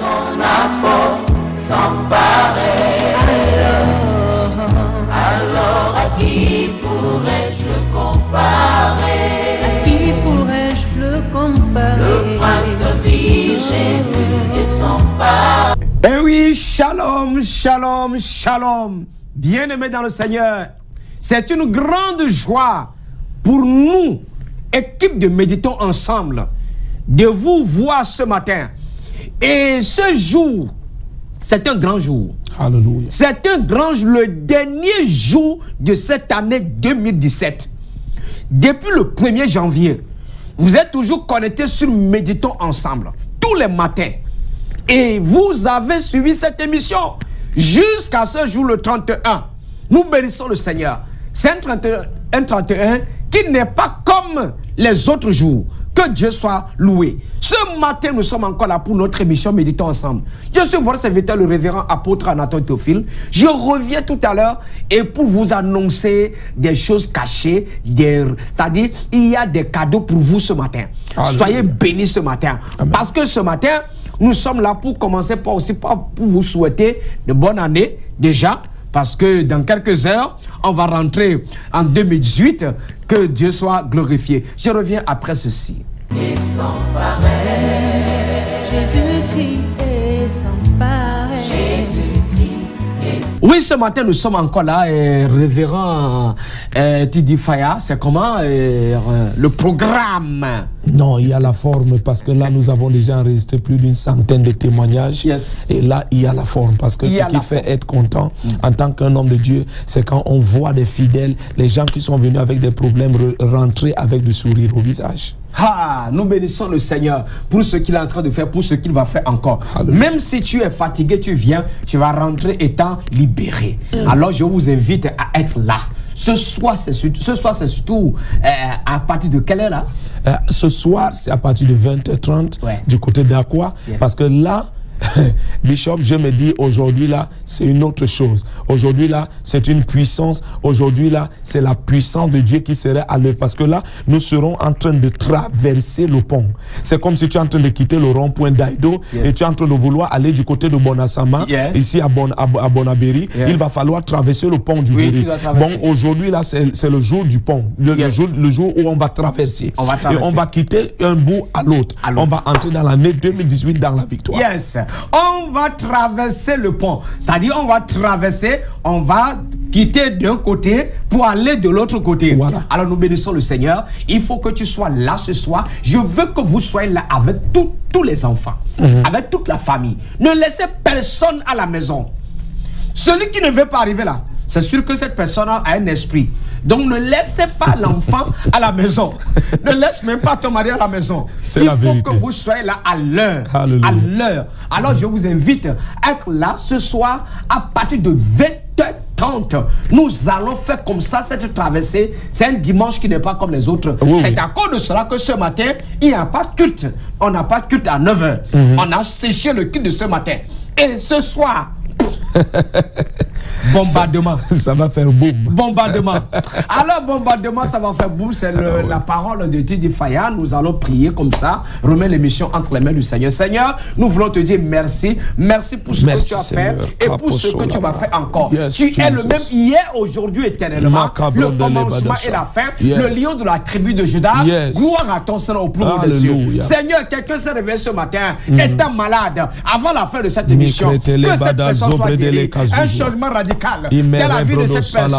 son apport sans pareil. Alors à qui pourrais-je le comparer? À qui pourrais-je le comparer? Le prince de vie, Jésus et son Père. Eh oui, shalom, shalom, shalom. Bien-aimés dans le Seigneur, c'est une grande joie pour nous, équipe de Méditons Ensemble, de vous voir ce matin. Et ce jour, c'est un grand jour. Alléluia. C'est un grand jour, le dernier jour de cette année 2017. Depuis le 1er janvier, vous êtes toujours connectés sur Méditons Ensemble, tous les matins. Et vous avez suivi cette émission jusqu'à ce jour, le 31. Nous bénissons le Seigneur. C'est un 31 qui n'est pas comme les autres jours. Que Dieu soit loué. Ce matin, nous sommes encore là pour notre émission Méditons Ensemble. Je suis votre serviteur, le révérend apôtre Anatole Théophile. Je reviens tout à l'heure et pour vous annoncer des choses cachées, c'est-à-dire il y a des cadeaux pour vous ce matin. Alléluia. Soyez bénis ce matin. Amen. Parce que ce matin, nous sommes là pour commencer par aussi pour vous souhaiter de bonnes années déjà. Parce que dans quelques heures, on va rentrer en 2018. Que Dieu soit glorifié. Je reviens après ceci. Et sans pareil. Jésus-Christ est sans pareil. Jésus-Christ est sans... Oui, ce matin, nous sommes encore là. Révérend Tidi Faya, c'est comment le programme? Non, il y a la forme parce que là, nous avons déjà enregistré plus d'une centaine de témoignages. Yes. Et là, il y a la forme parce que ce qui fait être content en tant qu'un homme de Dieu, c'est quand on voit des fidèles, les gens qui sont venus avec des problèmes, rentrer avec du sourire au visage. Ah, nous bénissons le Seigneur pour ce qu'il est en train de faire, pour ce qu'il va faire encore. Alléluia. Même si tu es fatigué, tu viens, tu vas rentrer étant libéré. Alors, je vous invite à être là. Ce soir, c'est surtout à partir de quelle heure là? Ce soir, c'est à partir de 20h30 du côté d'Aqua. Yes. Parce que là, Bishop, je me dis aujourd'hui là, c'est une autre chose. Aujourd'hui là, c'est une puissance. Aujourd'hui là, c'est la puissance de Dieu qui serait à l'œuvre. Parce que là, nous serons en train de traverser le pont. C'est comme si tu es en train de quitter le rond-point d'Aïdo et tu es en train de vouloir aller du côté de Bonasama, ici à Bonabéry. Il va falloir traverser le pont du Bori. Bon, aujourd'hui là, c'est le jour du pont. Le jour où on va traverser. Et on va quitter un bout à l'autre. On va entrer dans l'année 2018 dans la victoire. Yes. On va traverser le pont. C'est-à-dire, on va traverser, on va quitter d'un côté pour aller de l'autre côté. Voilà. Alors, nous bénissons le Seigneur. Il faut que tu sois là ce soir. Je veux que vous soyez là avec tous les enfants, avec toute la famille. Ne laissez personne à la maison. Celui qui ne veut pas arriver là, c'est sûr que cette personne a un esprit. Donc ne laissez pas l'enfant à la maison. Ne laisse même pas ton mari à la maison. Il faut que vous soyez là à l'heure. À l'heure. Alors je vous invite à être là ce soir à partir de 20h30. Nous allons faire comme ça cette traversée. C'est un dimanche qui n'est pas comme les autres. C'est à cause de cela que ce matin, il n'y a pas de culte. On n'a pas de culte à 9h. On a séché le culte de ce matin. Et ce soir... bombardement. Ça va faire boum. Bombardement. Alors, bombardement, ça va faire boum. C'est la parole de Tidi Faya. Nous allons prier comme ça. Remets l'émission entre les mains du Seigneur. Seigneur, nous voulons te dire merci. Merci pour ce que tu as fait et pour ce que tu vas faire encore. Tu es le même hier, aujourd'hui, éternellement. Le commencement et la fin. Le lion de la tribu de Juda. Gloire à ton Seigneur au plus haut des cieux. Seigneur, quelqu'un s'est réveillé ce matin étant malade avant la fin de cette émission. Que cette personne soit guérie. Un changement radical dans la vie de cette personne.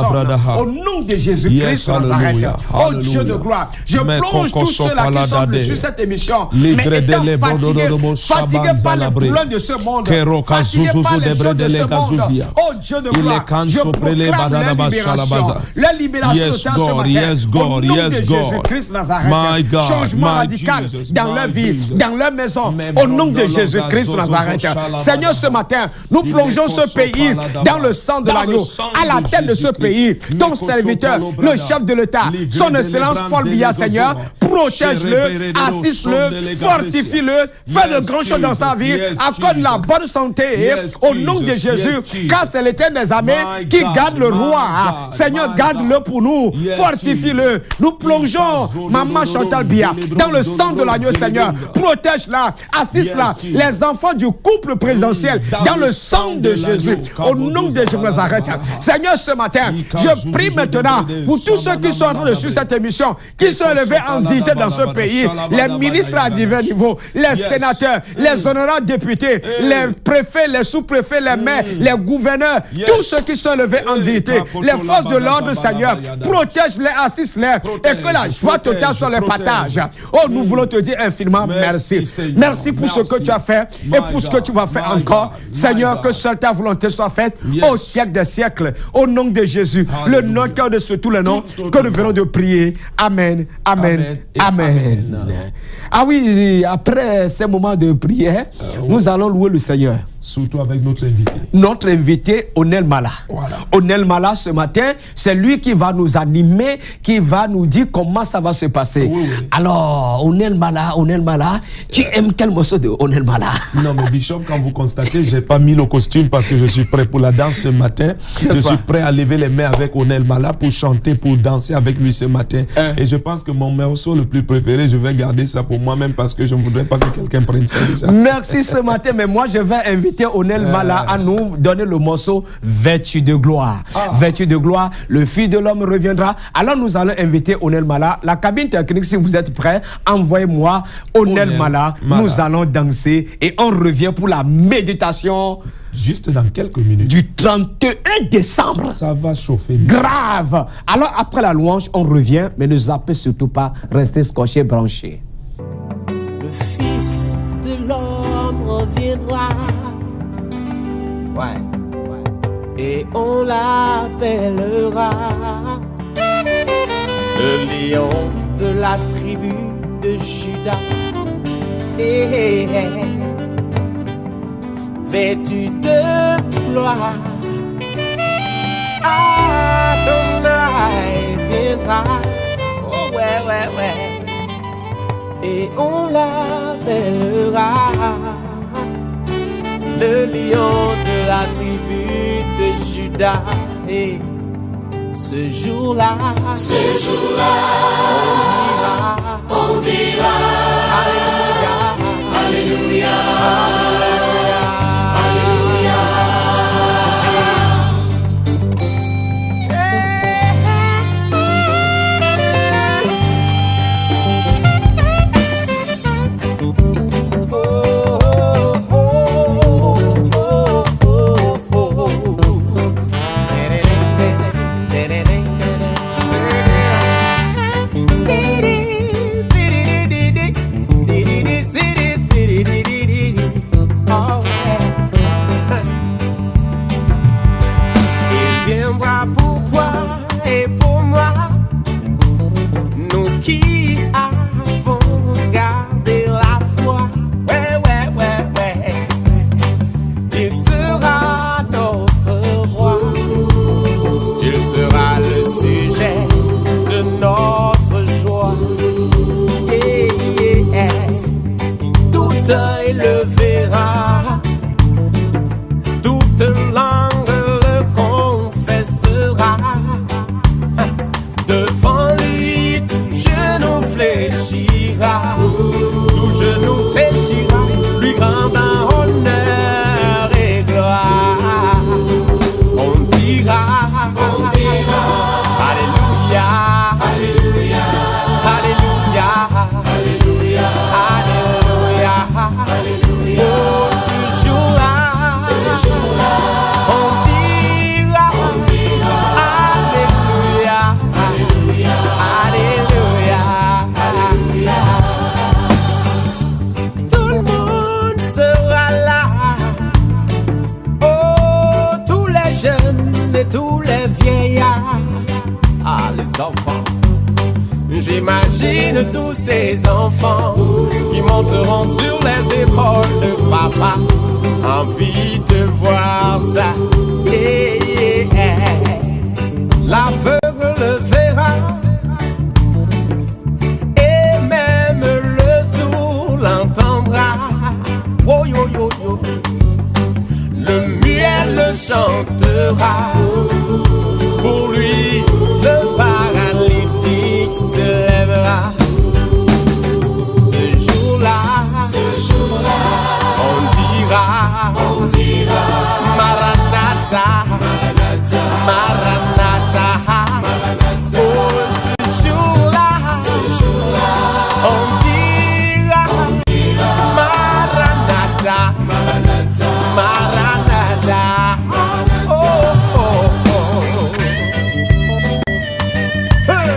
Au nom de Jésus-Christ Nazareth. Oh Dieu de gloire. Je plonge tous ceux-là qui sont sur cette émission. Mais étant fatigués par les problèmes de ce monde. Fatigués par les choses de ce monde. Oh Dieu de gloire. Je proclame la libération. La libération de ce matin. Au nom de Jésus-Christ Nazareth. Changement radical dans leur vie, dans leur maison. Au nom de Jésus-Christ Nazareth. Seigneur, ce matin, nous plongeons ce pays dans le sang de l'agneau, à la tête de ce pays, ton serviteur, le chef de l'État, son excellence Paul Biya, Seigneur, pour protège-le, assiste-le, fortifie-le, fais de grandes choses dans sa vie, accorde la bonne santé au nom de Jésus, car c'est l'Éternel des armées qui garde le roi. Seigneur, garde-le pour nous, fortifie-le. Nous plongeons Maman Chantal Biya dans le sang de l'agneau, Seigneur. Protège-la, assiste-la. Les enfants du couple présidentiel dans le sang de Jésus. Au nom de Jésus de Nazareth. Seigneur, ce matin, je prie maintenant pour tous ceux qui sont en train de suivre cette émission, qui sont élevés en dignité dans ce pays, les ministres à divers niveaux, les sénateurs, les honorables députés, les préfets, les sous-préfets, les maires, les gouverneurs, tous ceux qui sont élevés en dignité, les forces de l'ordre, Seigneur, protège-les, assiste-les, et que la joie totale soit le partage. Oh, nous voulons te dire infiniment merci. Merci pour ce que tu as fait et pour ce que tu vas faire encore. Seigneur, que seule ta volonté soit faite au siècle des siècles. Au nom de Jésus, le nom qui est au-dessus de tous les noms, que nous venons de prier. Amen, amen, amen. Ah oui, après ces moments de prière, nous allons louer le Seigneur. Surtout avec notre invité. Notre invité, Onel Mala. Voilà. Onel Mala, ce matin, c'est lui qui va nous animer, qui va nous dire comment ça va se passer. Oui, oui. Alors, Onel Mala, tu aimes quel morceau de Onel Mala? Non, mais Bishop, quand vous constatez, je n'ai pas mis le costume parce que je suis prêt pour la danse ce matin. Je suis prêt à lever les mains avec Onel Mala pour chanter, pour danser avec lui ce matin. Et je pense que mon morceau le plus préféré, je vais garder ça pour moi-même parce que je ne voudrais pas que quelqu'un prenne ça déjà. Merci ce matin, mais moi je vais inviter Onel Mala à nous donner le morceau Vêtu de gloire. Vêtu de gloire, le Fils de l'homme reviendra. Alors nous allons inviter Onel Mala. La cabine technique, si vous êtes prêts, envoyez-moi Onel Mala. Nous allons danser et on revient pour la méditation. Juste dans quelques minutes. Du 31 décembre. Ça va chauffer. Grave. Alors après la louange, on revient, mais ne zappez surtout pas, restez scotchés, branchés. Le Fils de l'homme reviendra. Ouais. Et on l'appellera le lion de la tribu de Juda. Vêtu de gloire, Adonai viendra. Oh ouais. Et on l'appellera le lion de la tribu de Juda. Et ce jour-là, on dira Alléluia, Alléluia, Alléluia, œil le verra, toute langue le confessera. Devant lui, tout genou fléchira, lui rendant honneur et gloire. On dira Alléluia, Alléluia, Alléluia, Alléluia, Alléluia, Alléluia. Oh, ce jour-là, on dira Alléluia, Alléluia, Alléluia, Alléluia. Tout le monde sera là. Oh, tous les jeunes et tous les vieillards. Ah, les enfants. J'imagine tous ces enfants qui monteront sur les épaules de papa. Envie de voir ça. L'aveugle le verra et chantera. Pour lui, le paralytique se lèvera. Ce jour-là, on dira, Maranatha, Maranatha. Oh, ce jour-là, on dira, Maranatha, Maranatha. Oh, oh, oh. Hey.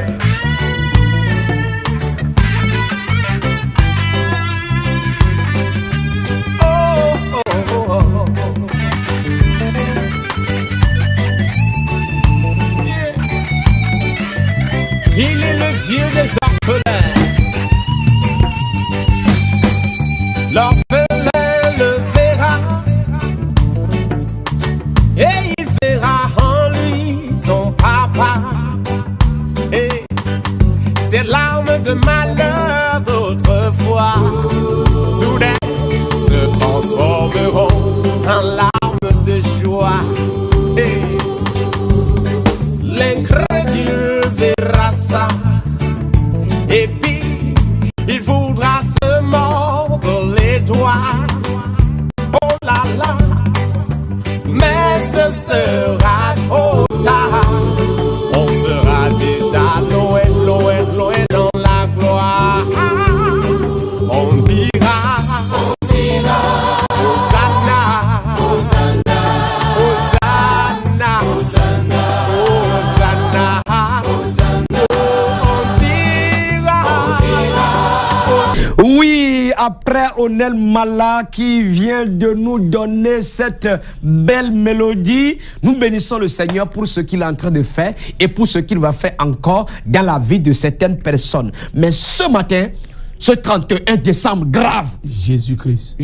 Oh, oh, oh, oh. Yeah. Il est le Dieu des orphelins. L'orphelin le verra et il verra en lui son papa. Et ces larmes de malheur d'autrefois soudain se transformeront en larmes de joie. Et l'incrédule verra ça et puis il voudra se mordre les doigts. Oh là là, mais ce sera trop tard. On sera déjà loin, loin, loin dans la gloire. On dira, Hosanna, Hosanna, Hosanna, Hosanna, Hosanna. On dira, Oui, après Onel Mala qui vient de nous donner cette belle mélodie, nous bénissons le Seigneur pour ce qu'il est en train de faire et pour ce qu'il va faire encore dans la vie de certaines personnes. Mais ce matin, ce 31 décembre grave, Jésus-Christ.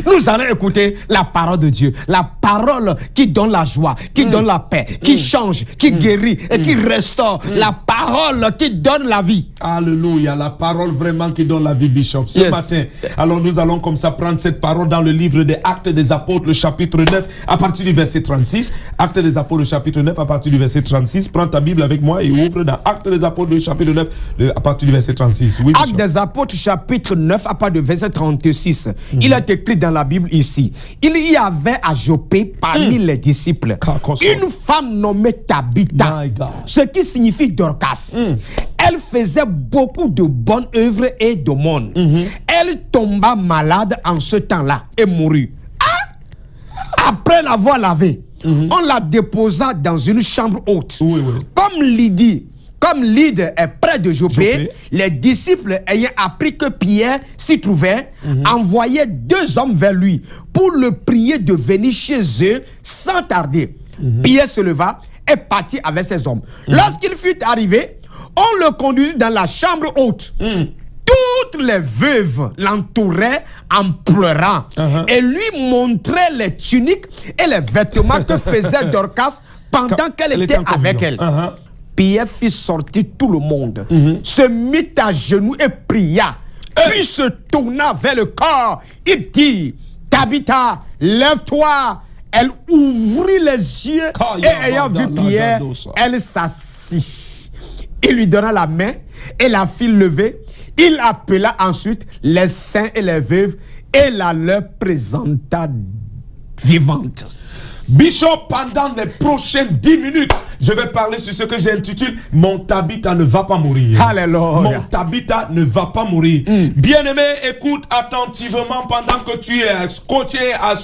nous allons écouter la parole de Dieu, la parole qui donne la joie, qui donne la paix, qui change, qui guérit et qui restaure, la parole qui donne la vie. Alléluia, la parole vraiment qui donne la vie, Bishop. Ce matin, alors nous allons comme ça prendre cette parole dans le livre des Actes des Apôtres, le chapitre 9, à partir du verset 36. Actes des Apôtres, le chapitre 9, à partir du verset 36. Prends ta Bible avec moi et ouvre dans Actes des Apôtres, le chapitre 9, à partir du verset 36. Oui, Actes des Apôtres, chapitre 9, à partir du verset 36. Il est écrit dans la Bible ici. Il y avait à Joppé parmi les disciples une femme nommée Tabitha, ce qui signifie Dorcas. Elle faisait beaucoup de bonnes œuvres et d'aumônes. Elle tomba malade en ce temps-là et mourut. Après l'avoir lavée, on la déposa dans une chambre haute. Comme Lydie est près de Joppé, les disciples ayant appris que Pierre s'y trouvait, envoyaient 2 hommes vers lui pour le prier de venir chez eux sans tarder. Pierre se leva et partit avec ses hommes. Lorsqu'il fut arrivé, on le conduisit dans la chambre haute. Toutes les veuves l'entouraient en pleurant et lui montraient les tuniques et les vêtements que faisait Dorcas pendant qu'elle était avec elle. Pierre fit sortir tout le monde, se mit à genoux et pria, puis se tourna vers le corps. Il dit, Tabitha, lève-toi. Elle ouvrit les yeux et ayant vu Pierre, elle s'assit. Il lui donna la main et la fit lever. Il appela ensuite les saints et les veuves et la leur présenta vivante. Bishop, pendant les prochaines 10 minutes, je vais parler sur ce que j'intitule « Mon Tabitha ne va pas mourir ». Alléluia. Mon Tabitha ne va pas mourir. Bien-aimé, écoute attentivement pendant que tu es scotché à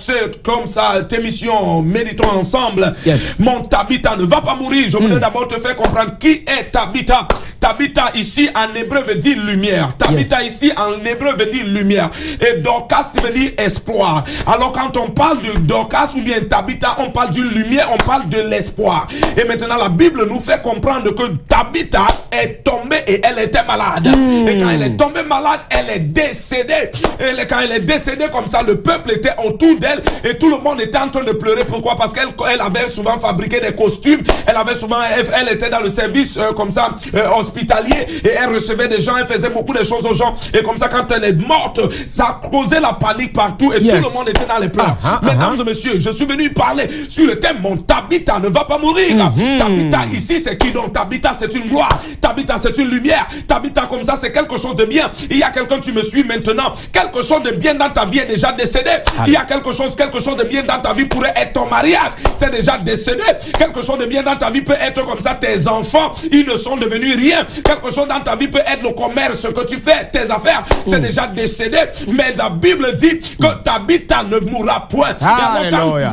comme ça, tes missions, méditons ensemble. Mon Tabitha ne va pas mourir. Je voudrais d'abord te faire comprendre qui est Tabitha. Tabitha ici en hébreu veut dire lumière. Tabitha ici en hébreu veut dire lumière. Et Dorcas veut dire espoir. Alors quand on parle de Dorcas ou bien Tabitha, on parle d'une lumière, on parle de l'espoir. Et maintenant la Bible nous fait comprendre que Tabitha est tombée et elle était malade. Et quand elle est tombée malade, elle est décédée. Et quand elle est décédée comme ça, le peuple était autour d'elle et tout le monde était en train de pleurer. Pourquoi? Parce qu'elle avait souvent fabriqué des costumes. Elle était dans le service comme ça hospitalier et elle recevait des gens, elle faisait beaucoup de choses aux gens. Et comme ça, quand elle est morte, ça a causé la panique partout et tout le monde était dans les pleurs. Mesdames et messieurs, je suis venu parler sur le thème mon Tabitha ne va pas mourir. Tabitha ici, c'est qui donc? Tabitha, c'est une gloire. Tabitha, c'est une lumière. Tabitha, comme ça, c'est quelque chose de bien. Il y a quelqu'un, tu me suis maintenant. Quelque chose de bien dans ta vie est déjà décédé. Il y a quelque chose de bien dans ta vie pourrait être ton mariage. C'est déjà décédé. Quelque chose de bien dans ta vie peut être comme ça, tes enfants, ils ne sont devenus rien. Quelque chose dans ta vie peut être le commerce, ce que tu fais, tes affaires, c'est déjà décédé. Mais la Bible dit que Tabitha ne mourra point.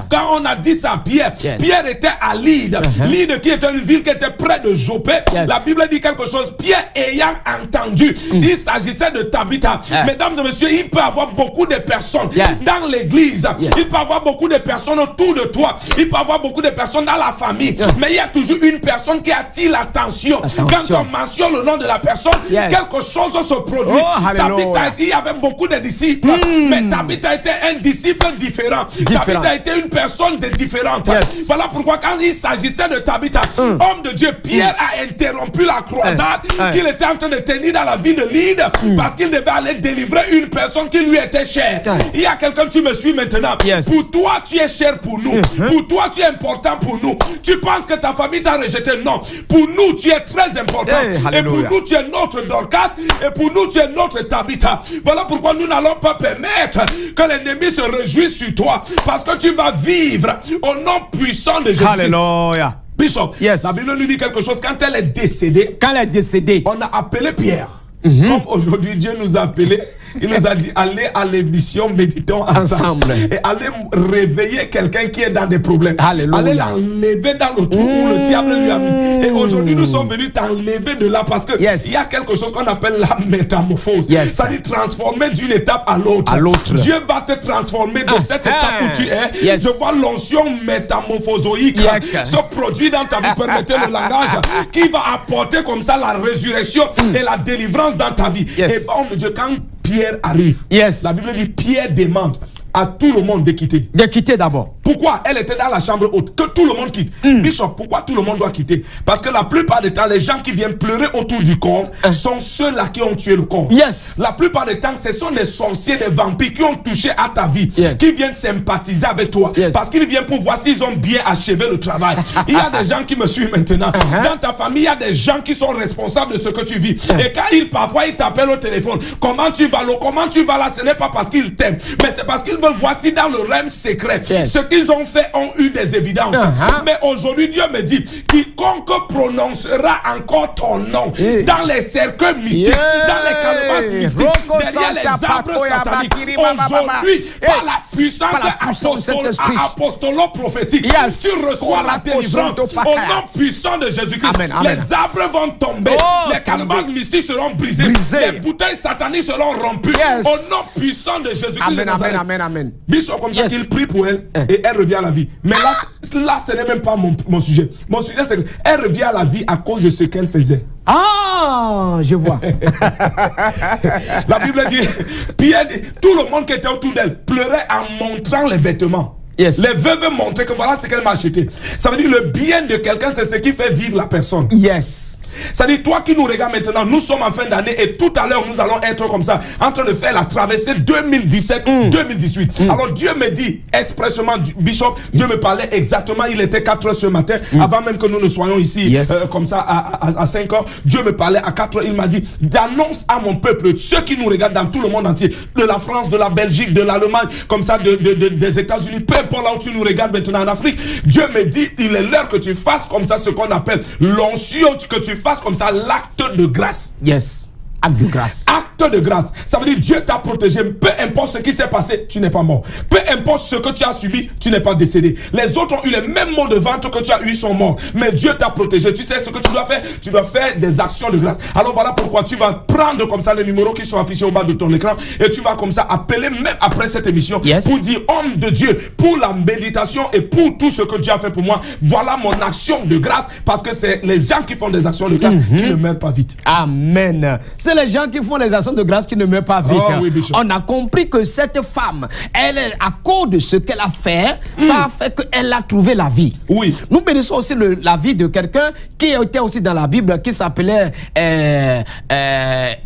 Quand on a dit ça à Pierre, Pierre était à Lyde. Lyde qui était une ville qui était près de Joppé. La Bible dit quelque chose. Pierre ayant entendu, s'il s'agissait de Tabitha, mesdames et messieurs, il peut y avoir beaucoup de personnes dans l'église. Il peut y avoir beaucoup de personnes autour de toi. Il peut y avoir beaucoup de personnes dans la famille. Mais il y a toujours une personne qui attire l'attention. Quand on mentionne le nom de la personne, quelque chose se produit. Tabitha, il y avait beaucoup de disciples, mais Tabitha était un disciple différent. Tabitha était une personne différente. Voilà pourquoi quand il s'agissait de Tabitha, homme de Dieu, Pierre a interrompu la croisade qu'il était en train de tenir dans la ville de Lyde parce qu'il devait aller délivrer une personne qui lui était chère. Il y a quelqu'un, tu me suis maintenant. Pour toi, tu es cher pour nous. Pour toi, tu es important pour nous. Tu penses que ta famille t'a rejeté? Non. Pour nous, tu es très important. Et pour nous, tu es notre Dorcas. Et pour nous, tu es notre Tabitha. Voilà pourquoi nous n'allons pas permettre que l'ennemi se réjouisse sur toi. Parce que tu vas vivre au nom puissant de Jésus. Alléluia. Bishop, la Bible nous dit quelque chose. Quand elle est décédée, on a appelé Pierre. Comme aujourd'hui Dieu nous a appelés, il nous a dit allez à l'émission, méditons ensemble. Et allez réveiller quelqu'un qui est dans des problèmes. Alléluia. Allez l'enlever dans le trou où le diable lui a mis. Et aujourd'hui nous sommes venus t'enlever de là parce que il y a quelque chose qu'on appelle la métamorphose. Ça dit transformer d'une étape à l'autre. Dieu va te transformer de cette étape où tu es. Je vois l'onction métamorphosoïque se produire dans ta vie. Permettez le langage qui va apporter comme ça la résurrection et la délivrance dans ta vie. Et bon Dieu, quand Pierre arrive, la Bible dit Pierre demande à tout le monde de quitter. De quitter d'abord. Pourquoi? Elle était dans la chambre haute. Que tout le monde quitte. Bishop, pourquoi tout le monde doit quitter? Parce que la plupart du temps, les gens qui viennent pleurer autour du corps sont ceux-là qui ont tué le corps. La plupart du temps, ce sont des sorciers, des vampires qui ont touché à ta vie, qui viennent sympathiser avec toi. Parce qu'ils viennent pour voir s'ils ont bien achevé le travail. Il y a des gens qui me suivent maintenant. Dans ta famille, il y a des gens qui sont responsables de ce que tu vis. Et quand parfois ils t'appellent au téléphone, comment tu vas là, ce n'est pas parce qu'ils t'aiment, mais c'est parce qu'ils veulent voir si dans le rêve secret, ce qu'ils ont fait ont eu des évidences. Mais aujourd'hui, Dieu me dit, quiconque prononcera encore ton nom dans les cercueils mystiques, dans les calebasses mystiques, derrière les arbres sataniques, aujourd'hui, par la puissance apostolo-prophétique, tu reçois la délivrance au nom puissant de Jésus-Christ. Les arbres vont tomber, les calebasses mystiques seront brisées, les bouteilles sataniques seront rompues au nom puissant de Jésus-Christ. Amen. Bishop, comme ça qu'il prie pour elle et elle revient à la vie. Mais là ce n'est même pas mon sujet. Mon sujet, c'est qu'elle revient à la vie à cause de ce qu'elle faisait. Je vois. La Bible dit, Pierre, tout le monde qui était autour d'elle pleurait en montrant les vêtements. Les veuves montraient que voilà ce qu'elle m'a acheté. Ça veut dire le bien de quelqu'un, c'est ce qui fait vivre la personne. Ça dit, toi qui nous regardes maintenant, nous sommes en fin d'année et tout à l'heure nous allons être comme ça, en train de faire la traversée 2017-2018. Alors Dieu me dit expressément, Bishop, Dieu me parlait exactement, il était 4 heures ce matin, avant même que nous ne soyons ici, comme ça à 5 heures, Dieu me parlait à 4 heures, il m'a dit, d'annonce à mon peuple, ceux qui nous regardent dans tout le monde entier, de la France, de la Belgique, de l'Allemagne, comme ça, des États-Unis, peu importe là où tu nous regardes maintenant en Afrique, Dieu me dit, il est l'heure que tu fasses comme ça ce qu'on appelle l'onction, que tu fasses comme ça l'acte de grâce. Acte de grâce. Acte de grâce. Ça veut dire Dieu t'a protégé. Peu importe ce qui s'est passé, tu n'es pas mort. Peu importe ce que tu as subi, tu n'es pas décédé. Les autres ont eu les mêmes mots de vente que tu as eu, sont morts. Mais Dieu t'a protégé. Tu sais ce que tu dois faire? Tu dois faire des actions de grâce. Alors voilà pourquoi tu vas prendre comme ça les numéros qui sont affichés au bas de ton écran et tu vas comme ça appeler même après cette émission pour dire, homme de Dieu, pour la méditation et pour tout ce que Dieu a fait pour moi, voilà mon action de grâce, parce que c'est les gens qui font des actions de grâce qui ne meurent pas vite. Amen. C'est savez, les gens qui font les actions de grâce qui ne meurent pas vite, oui, on a compris que cette femme, elle, à cause de ce qu'elle a fait, ça a fait qu'elle a trouvé la vie. Oui. Nous bénissons aussi la vie de quelqu'un qui était aussi dans la Bible, qui s'appelait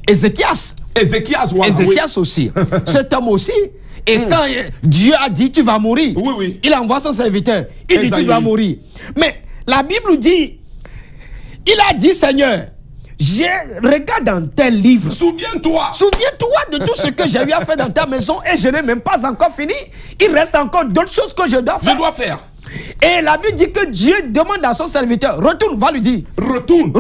Ézéchias. Ézéchias, voilà, Ézéchias aussi. Cet homme aussi. Et quand Dieu a dit tu vas mourir, il envoie son serviteur. Il dit tu vas mourir. Mais la Bible dit, il a dit Seigneur, regarde dans tel livre. Souviens-toi de tout ce que j'ai eu à faire dans ta maison et je n'ai même pas encore fini. Il reste encore d'autres choses que je dois faire. Et la Bible dit que Dieu demande à son serviteur, retourne, va lui dire. Retourne.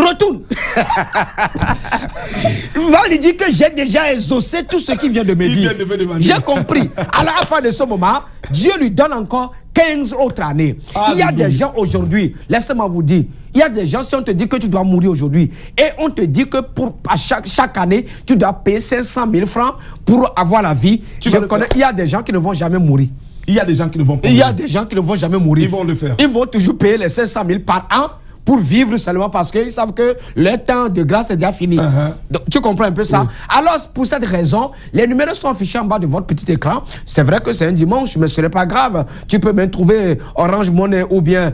Va lui dire que j'ai déjà exaucé tout ce qu'il vient de me dire. J'ai compris. Alors à la fin de ce moment, Dieu lui donne encore 15 autres années. Il y a des gens aujourd'hui, laissez-moi vous dire, il y a des gens, si on te dit que tu dois mourir aujourd'hui, et on te dit que chaque année, tu dois payer 500 000 francs pour avoir la vie, il y a des gens qui ne vont jamais mourir. Il y a des gens qui ne vont pas mourir. Il y a des gens qui ne vont jamais mourir. Ils vont le faire. Ils vont toujours payer les 500 000 par an pour vivre seulement parce qu'ils savent que leur temps de grâce est déjà fini. Donc, tu comprends un peu ça? Alors, pour cette raison, les numéros sont affichés en bas de votre petit écran. C'est vrai que c'est un dimanche, mais ce n'est pas grave. Tu peux même trouver Orange Money ou bien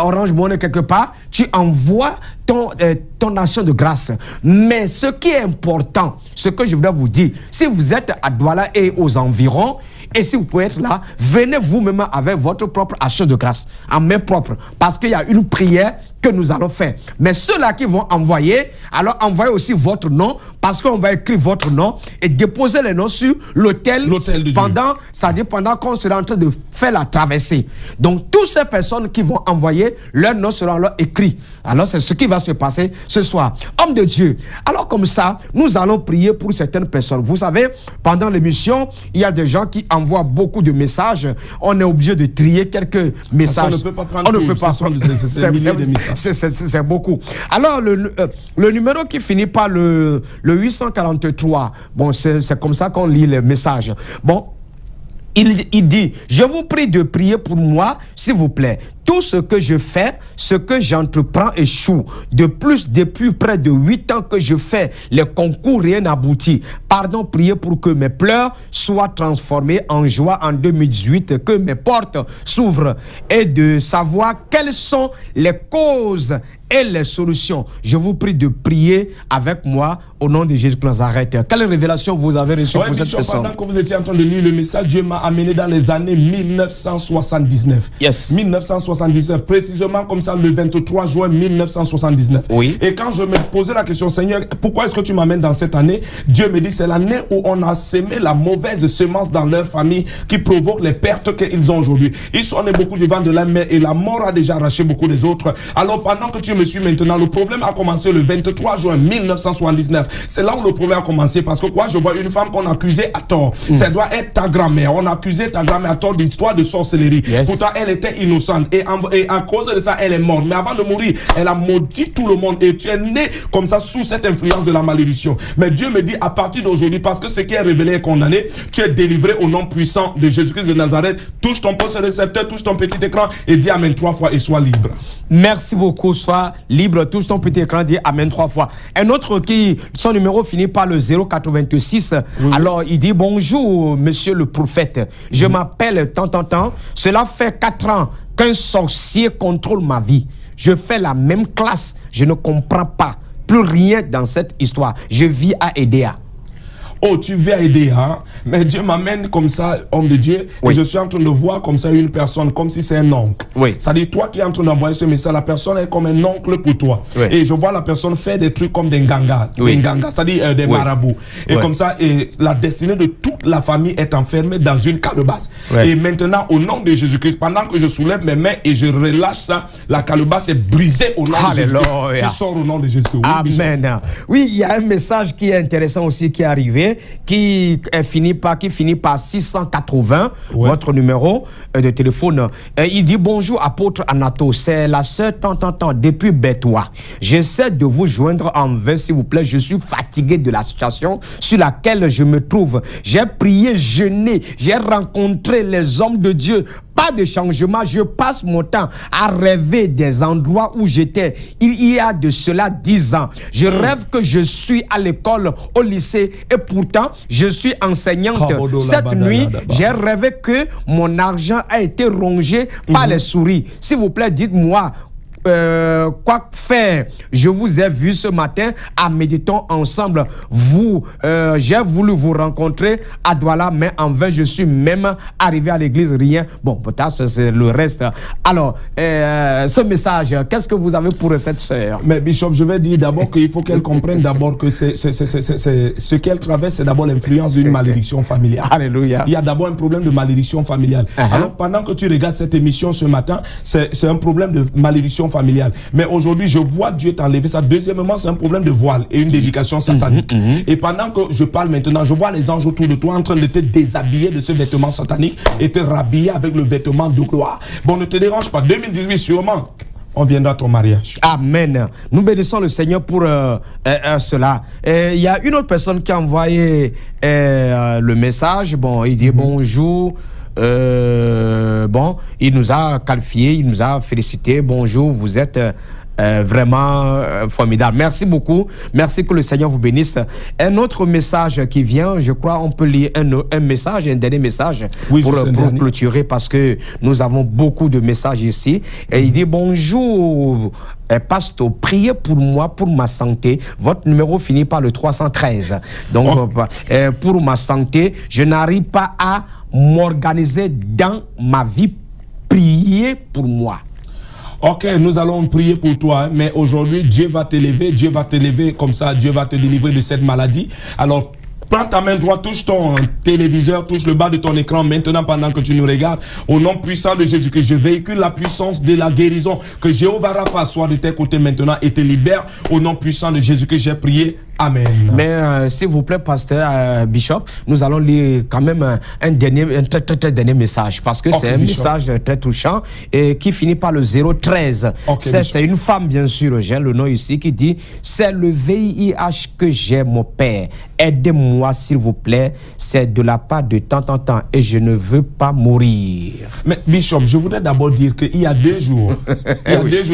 Orange Money quelque part. Tu envoies ton action de grâce. Mais ce qui est important, ce que je voudrais vous dire, si vous êtes à Douala et aux environs, et si vous pouvez être là, venez vous-même avec votre propre action de grâce, en main propre, parce qu'il y a une prière que nous allons faire. Mais ceux-là qui vont envoyer, alors envoyez aussi votre nom, parce qu'on va écrire votre nom et déposer les noms sur l'autel pendant qu'on sera en train de faire la traversée. Donc, toutes ces personnes qui vont envoyer, leurs noms seront alors écrits. Alors, c'est ce qui va se passer ce soir. Homme de Dieu, alors comme ça, nous allons prier pour certaines personnes. Vous savez, pendant l'émission, il y a des gens qui envoient beaucoup de messages. On est obligé de trier quelques messages. On ne peut pas prendre tout. C'est milliers de messages. C'est beaucoup. Alors, le numéro qui finit par le 843, bon, c'est comme ça qu'on lit les messages. Bon, il dit, je vous prie de prier pour moi, s'il vous plaît. Tout ce que je fais, ce que j'entreprends échoue. De plus, depuis près de 8 ans que je fais les concours, rien n'aboutit. Pardon, priez pour que mes pleurs soient transformés en joie en 2018, que mes portes s'ouvrent et de savoir quelles sont les causes et les solutions. Je vous prie de prier avec moi au nom de Jésus de Nazareth. Quelle révélation vous avez reçue pour cette personne? Pendant que vous étiez en train de lire le message, Dieu m'a amené dans les années 1979. Yes. 1979, précisément comme ça, le 23 juin 1979. Oui. Et quand je me posais la question, Seigneur, pourquoi est-ce que tu m'amènes dans cette année? Dieu me dit, c'est l'année où on a sémé la mauvaise semence dans leur famille qui provoque les pertes qu'ils ont aujourd'hui. Ils sont nés beaucoup du vent de la mer et la mort a déjà arraché beaucoup des autres. Alors pendant que tu me suis maintenant, le problème a commencé le 23 juin 1979. C'est là où le problème a commencé parce que quoi, je vois une femme qu'on accusait à tort. Ça doit être ta grand-mère. On accusait ta grand-mère à tort d'histoire de sorcellerie. Yes. Pourtant, elle était innocente. Et à cause de ça, elle est morte. Mais avant de mourir, elle a maudit tout le monde. Et tu es né comme ça sous cette influence de la malédiction. Mais Dieu me dit à partir d'aujourd'hui, parce que ce qui est révélé est condamné, tu es délivré au nom puissant de Jésus-Christ de Nazareth. Touche ton poste récepteur, touche ton petit écran et dis Amen 3 fois et sois libre. Merci beaucoup. Sois libre, touche ton petit écran, dis Amen 3 fois. Un autre qui, son numéro finit par le 086. Alors, il dit bonjour, monsieur le prophète. Je m'appelle tant. Cela fait 4 ans qu'un sorcier contrôle ma vie. Je fais la même classe. Je ne comprends pas plus rien dans cette histoire. Je vis à Edea. Oh, tu viens aider, hein? Mais Dieu m'amène comme ça, homme de Dieu, et je suis en train de voir comme ça une personne, comme si c'est un oncle. C'est-à-dire, toi qui es en train d'envoyer ce message, la personne est comme un oncle pour toi. Et je vois la personne faire des trucs comme des gangas, c'est-à-dire des marabouts. Et comme ça, et la destinée de toute la famille est enfermée dans une calebasse. Et maintenant, au nom de Jésus-Christ, pendant que je soulève mes mains et je relâche ça, la calebasse est brisée au nom de Jésus-Christ. Je sors au nom de Jésus-Christ. Amen. Oui, il y a un message qui est intéressant aussi qui est arrivé. Qui finit par 680, votre numéro de téléphone. Il dit bonjour apôtre Anato, c'est la sœur tant depuis Bétois. J'essaie de vous joindre en vain s'il vous plaît, je suis fatigué de la situation sur laquelle je me trouve. J'ai prié, jeûné, j'ai rencontré les hommes de Dieu. Pas pas de changement. Je passe mon temps à rêver des endroits où j'étais il y a de cela 10 ans. Je rêve que je suis à l'école, au lycée, et pourtant, je suis enseignante. Cette nuit, j'ai rêvé que mon argent a été rongé par les souris. S'il vous plaît, dites-moi, quoi faire? Je vous ai vu ce matin à Méditons ensemble. J'ai voulu vous rencontrer à Douala, mais en vain, je suis même arrivé à l'église, rien. Bon, peut-être c'est le reste. Alors, ce message, qu'est-ce que vous avez pour cette sœur? Mais Bishop, je vais dire d'abord qu'il faut qu'elle comprenne d'abord que ce qu'elle traverse, c'est d'abord l'influence d'une malédiction familiale. Alléluia. Il y a d'abord un problème de malédiction familiale. Alors, pendant que tu regardes cette émission ce matin, c'est un problème de malédiction familiale. Mais aujourd'hui, je vois Dieu t'enlever ça. Deuxièmement, c'est un problème de voile et une dédication satanique. Et pendant que je parle maintenant, je vois les anges autour de toi en train de te déshabiller de ce vêtement satanique et te rhabiller avec le vêtement de gloire. Bon, ne te dérange pas. 2018, sûrement, on viendra à ton mariage. Amen. Nous bénissons le Seigneur pour cela. Il y a une autre personne qui a envoyé le message. Bon, il dit bonjour. Bon, il nous a qualifié, il nous a félicité. Bonjour, vous êtes vraiment formidable. Merci beaucoup. Merci, que le Seigneur vous bénisse. Un autre message qui vient, je crois, on peut lire un message, un dernier message pour clôturer, parce que nous avons beaucoup de messages ici. Et il dit bonjour. Pasteur, priez pour moi, pour ma santé. Votre numéro finit par le 313. Donc, pour ma santé, je n'arrive pas à m'organiser dans ma vie. Priez pour moi. Ok, nous allons prier pour toi, hein, mais aujourd'hui, Dieu va t'élever comme ça, Dieu va te délivrer de cette maladie. Alors, prends ta main droite, touche ton téléviseur, touche le bas de ton écran maintenant pendant que tu nous regardes. Au nom puissant de Jésus-Christ, je véhicule la puissance de la guérison. Que Jéhovah Rapha soit de tes côtés maintenant et te libère. Au nom puissant de Jésus-Christ, j'ai prié. Amen. Mais s'il vous plaît, pasteur Bishop, nous allons lire quand même un très dernier message, parce que c'est un message très touchant et qui finit par le 013. C'est une femme, bien sûr, j'ai le nom ici, qui dit: c'est le VIH que j'ai, mon père. Aidez-moi, s'il vous plaît. C'est de la part de temps en temps et je ne veux pas mourir. Mais Bishop, je voudrais d'abord dire qu'il y a 2 jours,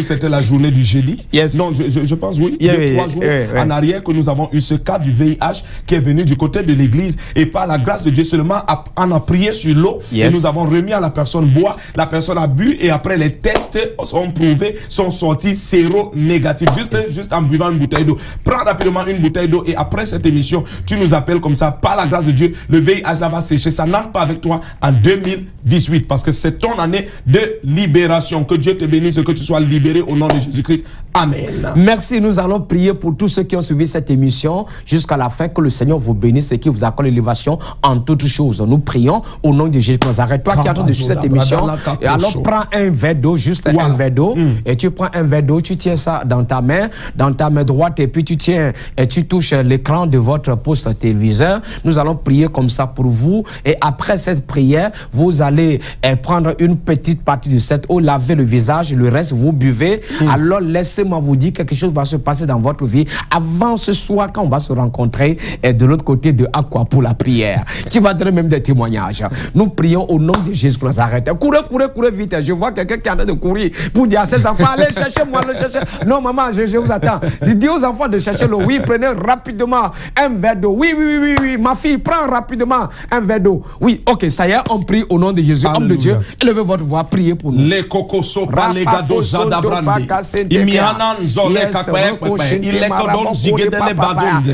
c'était la journée du jeudi. Non, je pense, oui, 3 jours en arrière, que nous avons eu ce cas du VIH qui est venu du côté de l'église, et par la grâce de Dieu seulement, on a prié sur l'eau et nous avons remis à la personne boire. La personne a bu et après les tests sont prouvés, sont sortis séro-négatifs, juste en buvant une bouteille d'eau. Prends rapidement une bouteille d'eau et après cette émission, tu nous appelles comme ça. Par la grâce de Dieu, le VIH là va sécher. Ça n'entre pas avec toi en 2018, parce que c'est ton année de libération. Que Dieu te bénisse et que tu sois libéré au nom de Jésus-Christ. Amen. Merci. Nous allons prier pour tous ceux qui ont suivi cette émission jusqu'à la fin. Que le Seigneur vous bénisse et qu'il vous accorde l'élévation en toutes choses. Nous prions au nom de Jésus. Toi qui es en train de suivre cette émission, et alors prends un verre d'eau, juste un verre d'eau, et tu prends un verre d'eau, tu tiens ça dans ta main droite, et puis tu tiens et tu touches l'écran de votre poste téléviseur. Nous allons prier comme ça pour vous, et après cette prière, vous allez prendre une petite partie de cette eau, laver le visage, le reste vous buvez. Alors laissez-moi vous dire, quelque chose va se passer dans votre vie avant ce soir, quand on va se rencontrer de l'autre côté de Aqua pour la prière. Tu vas donner même des témoignages. Nous prions au nom de Jésus de Nazareth. Courez vite. Je vois quelqu'un qui est en train de courir pour dire à ses enfants: allez, cherchez-moi, Non, maman, je vous attends. Dis aux enfants de chercher l'eau. Oui, prenez rapidement un verre d'eau. Oui, ma fille, prends rapidement un verre d'eau. Oui, ok, ça y est, on prie au nom de Jésus. Homme de Dieu, élevez votre voix, priez pour nous. Les cocoso pa les gado zada brandi. Imianan zole kakwe il est kodon zigedele badonde.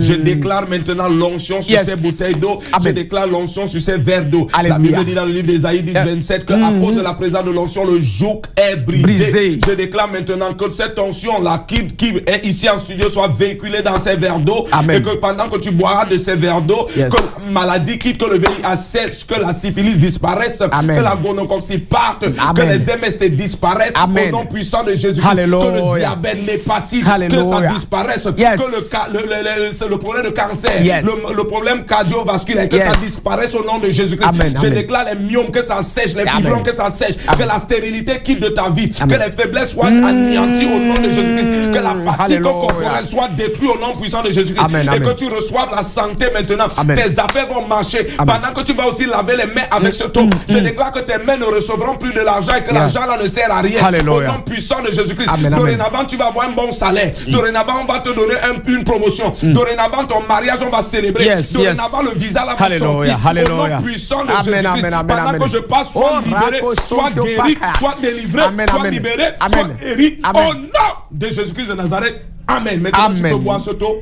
Je déclare maintenant l'onction sur ces bouteilles d'eau. Je déclare l'onction sur ces verres d'eau. La Bible dit dans le livre d'Ésaïe 10:27 que à cause de la présence de l'onction, le joug est brisé. Je déclare maintenant que cette onction là qui est ici en studio soit véhiculée dans ces verres d'eau, et que pendant que tu boiras de ces verres d'eau, que la maladie quitte, que le VIH sèche, que la syphilis disparaisse, que la gonococcie parte, que les MST disparaissent au nom puissant de Jésus-Christ. Que le diabète, l'hépatite, que ça disparaisse. Que le problème de cancer, le problème cardiovasculaire, que ça disparaisse au nom de Jésus-Christ. Je déclare les myomes, que ça sèche, les fibromes, que ça sèche, que la stérilité quitte de ta vie, que les faiblesses soient anéanties au nom de Jésus-Christ, que la fatigue corporelle soit détruite au nom puissant de Jésus-Christ, et que tu reçoives la santé maintenant. Tes affaires vont marcher pendant que tu vas aussi laver les mains avec ce taux. Je déclare que tes mains ne recevront plus de l'argent et que l'argent là ne sert à rien. Au nom puissant de Jésus-Christ. Dorénavant, tu vas avoir un bon salaire. Dorénavant, on va te donner une promotion. Dorénavant, ton mariage, on va célébrer. Dorénavant, le visa là va sortir. Au nom puissant de Jésus-Christ. Pendant que je passe, sois libéré, sois guéri, sois délivré, sois libéré, sois guéri. Au nom de Jésus-Christ de Nazareth. Amen. Maintenant, tu peux boire ce taux.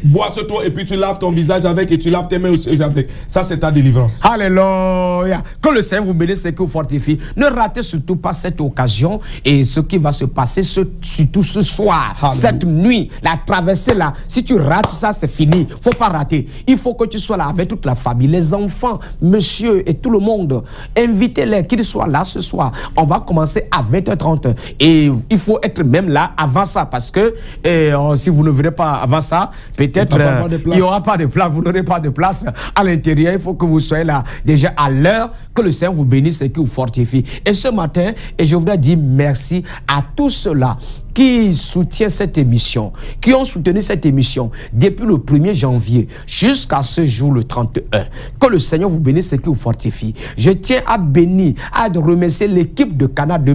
Bois ce taux et puis tu laves ton visage avec et tu laves tes mains aussi avec. Ça, c'est ta délivrance. Alléluia. Que le Seigneur vous bénisse et que vous fortifie. Ne ratez surtout pas cette occasion et ce qui va se passer surtout ce soir. Alléluia. Cette nuit, la traversée là. Si tu rates ça, c'est fini. Faut pas rater. Il faut que tu sois là avec toute la famille, les enfants, monsieur et tout le monde. Invitez-les, qu'ils soient là ce soir. On va commencer à 20h30 et il faut être même là avant ça parce que si vous ne venez pas avant ça, peut-être il n'y aura pas de place, vous n'aurez pas de place à l'intérieur. Il faut que vous soyez là déjà à l'heure. Que le Seigneur vous bénisse et qu'il vous fortifie. Et ce matin, je voudrais dire merci à tous ceux-là qui soutiennent cette émission, qui ont soutenu cette émission depuis le 1er janvier jusqu'à ce jour, le 31. Que le Seigneur vous bénisse et qu'il vous fortifie. Je tiens à bénir, à remercier l'équipe de Canal 2,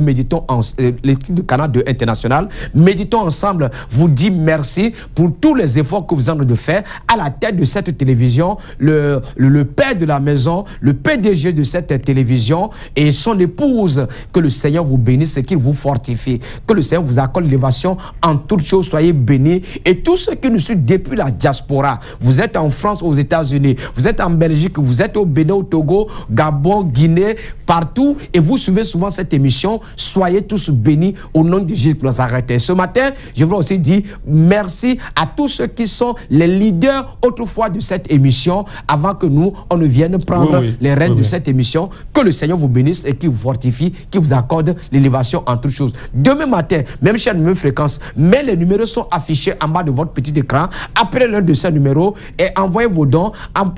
l'équipe de Canal 2 International. Méditons ensemble, vous dit merci pour tous les efforts que vous avez de faire à la tête de cette télévision, le père de la maison, le PDG de cette télévision et son épouse. Que le Seigneur vous bénisse et qu'il vous fortifie. Que le Seigneur vous accorde l'élévation en toutes choses, soyez bénis. Et tous ceux qui nous suivent depuis la diaspora, vous êtes en France, aux États-Unis, vous êtes en Belgique, vous êtes au Bénin, au Togo, Gabon, Guinée, partout, et vous suivez souvent cette émission, soyez tous bénis au nom de Jésus de Nazareth. Et ce matin, je voudrais aussi dire merci à tous ceux qui sont les leaders autrefois de cette émission, avant que nous, on ne vienne prendre les rênes de cette émission. Que le Seigneur vous bénisse et qu'il vous fortifie, qu'il vous accorde l'élévation en toutes choses. Demain matin, même chaîne, même fréquence, mais les numéros sont affichés en bas de votre petit écran. Appelez l'un de ces numéros et envoyez vos dons.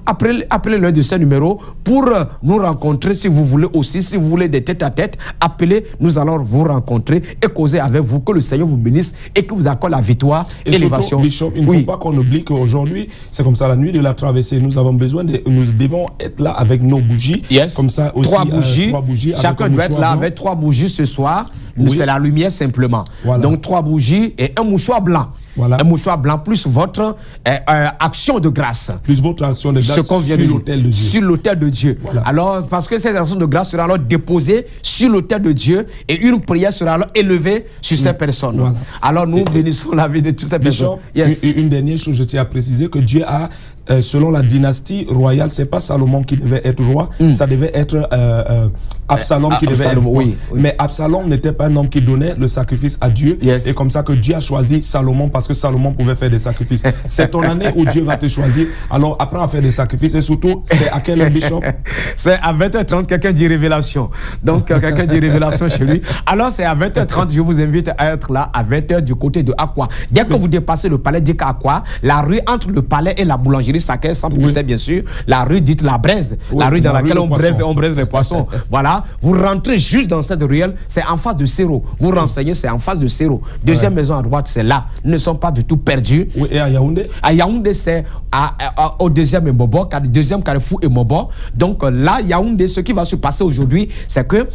Appelez l'un de ces numéros pour nous rencontrer si vous voulez aussi. Si vous voulez des tête-à-tête, appelez, nous allons vous rencontrer et causer avec vous. Que le Seigneur vous bénisse et que vous accorde la victoire et l'élévation. Bishop, il ne faut pas qu'on oublie qu'aujourd'hui, c'est comme ça, la nuit de la traversée, nous devons être là avec nos bougies. Comme ça aussi. 3 bougies. Chacun doit être là avec 3 bougies ce soir. C'est la lumière simplement. Donc 3 bougies et un mouchoir blanc. Un mouchoir blanc plus votre action de grâce. Plus votre action de grâce sur l'autel de Dieu. Sur l'autel de Dieu. Alors, parce que cette action de grâce sera alors déposée sur l'autel de Dieu et une prière sera alors élevée sur ces personnes. Alors, nous bénissons la vie de toutes ces personnes. Une dernière chose, je tiens à préciser que Dieu a, selon la dynastie royale, c'est pas Salomon qui devait être roi, ça devait être Absalom qui devait être roi. Mais Absalom n'était pas un homme qui donnait le sacrifice à Dieu. Et comme ça que Dieu a choisi Salomon parce que Salomon pouvait faire des sacrifices. C'est ton année où Dieu va te choisir. Alors apprends à faire des sacrifices et surtout, c'est à quelle heure, Bishop? C'est à 20h30, quelqu'un dit révélation. Donc quelqu'un dit révélation chez lui. Alors c'est à 20h30, je vous invite à être là à 20h du côté de Aqua. Dès que vous dépassez le palais d'Aqua, la rue entre le palais et la boulangerie Saké, sans publicité bien sûr, la rue dite la braise, la rue dans laquelle on braise les poissons. Voilà, vous rentrez juste dans cette ruelle, c'est en face de Céro. Vous renseignez, c'est en face de Céro. Deuxième maison à droite, c'est là. Nous ne sommes pas du tout perdus. Et à Yaoundé? À Yaoundé, c'est au deuxième carrefour et Mobo. Donc là, Yaoundé, ce qui va se passer aujourd'hui, c'est que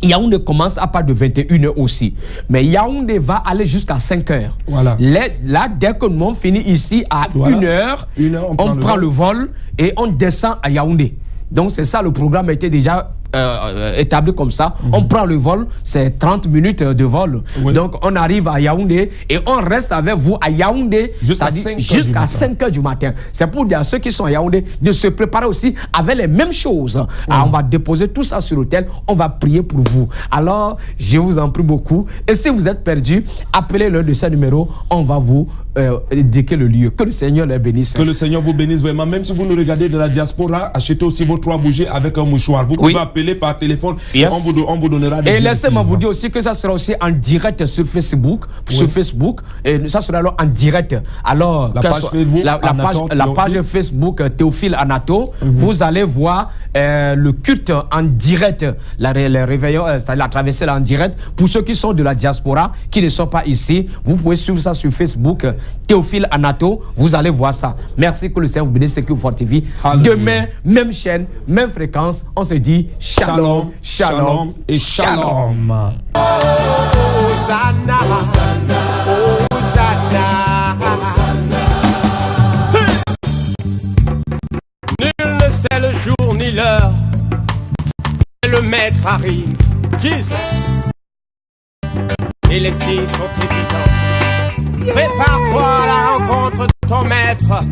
Yaoundé commence à partir de 21h aussi. Mais Yaoundé va aller jusqu'à 5h. Là, dès que nous finissons ici à 1h, on prend le vol et on descend à Yaoundé. Donc c'est ça, le programme était déjà établi comme ça. On prend le vol, c'est 30 minutes de vol. Donc on arrive à Yaoundé et on reste avec vous à Yaoundé jusqu'à 5h du matin. C'est pour dire à ceux qui sont à Yaoundé de se préparer aussi avec les mêmes choses. Alors, on va déposer tout ça sur l'hôtel, on va prier pour vous. Alors je vous en prie beaucoup. Et si vous êtes perdu, appelez l'un de ces numéros, on va vous indiquer le lieu. Que le Seigneur les bénisse. Que le Seigneur vous bénisse vraiment. Même si vous nous regardez de la diaspora, achetez aussi vos 3 bougies avec un mouchoir. Vous pouvez appeler par téléphone et on vous donnera des. Et laissez-moi vous dire aussi que ça sera aussi en direct sur Facebook. Sur Facebook. Et ça sera alors en direct. Alors, la page Facebook, la page Facebook Théophile Anato, vous allez voir le culte en direct, les réveillons, c'est-à-dire la traversée en direct. Pour ceux qui sont de la diaspora, qui ne sont pas ici, vous pouvez suivre ça sur Facebook, Théophile Anato, vous allez voir ça. Merci, que le Seigneur vous bénisse, que vous fortifie. Demain, même chaîne, même fréquence, on se dit shalom, shalom, et shalom. Hosanna, Hosanna, Nul ne sait le jour ni l'heure, le maître arrive, Jesus. Et les signes sont évidents. Prépare-toi à la rencontre de ton maître.